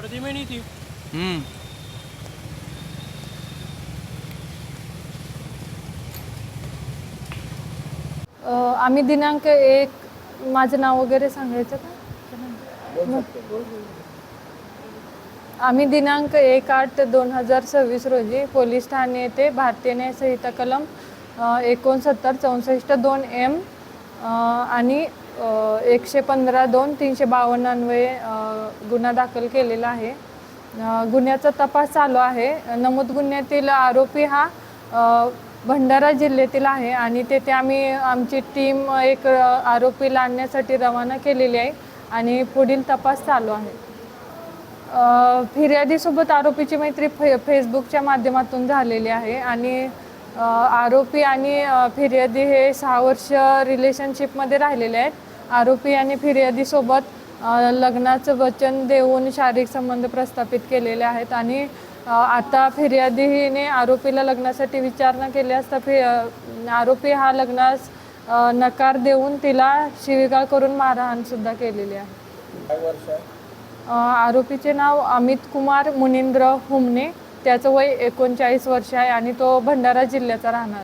कधी महिनी थी? आम्ही दिनांक 1, माझं नाव वगैरे सांगायचं का? आम्ही दिनांक 1/8/2026 रोजी पोलीस ठाणे येथे भारतीय न्याय संहिता कलम 69 64 2M आणि 115-2-352 अन्वये गुन्हा दाखल केलेला आहे. गुन्ह्याचा तपास चालू आहे. नमूद गुन्ह्यातील आरोपी हा भंडारा जिल्ह्यातील आहे आणि तेथे आम्ही आमची टीम एक आरोपीला आणण्यासाठी रवाना केलेली आहे आणि पुढील तपास चालू आहे. फिर्यादीसोबत आरोपीची मैत्री फेसबुकच्या माध्यमातून झालेली आहे आणि आरोपी आणि फिर्यादी हे 6 वर्ष रिलेशनशिपमध्ये राहिलेले आहेत. आरोपी आणि फिर्यादीसोबत लग्नाचं वचन देऊन शारीरिक संबंध प्रस्थापित केलेले आहेत आणि आता फिर्यादीने आरोपीला लग्नासाठी विचारणा केली असता आरोपी हा लग्नास नकार देऊन तिला शिवीगाळ करून मारहाणसुद्धा केलेली आहे. काय वर्ष आहे? आरोपीचे नाव अमित कुमार मुनींद्र हुमने, त्याचं वय 39 वर्ष आहे आणि तो भंडारा जिल्ह्याचा राहणार.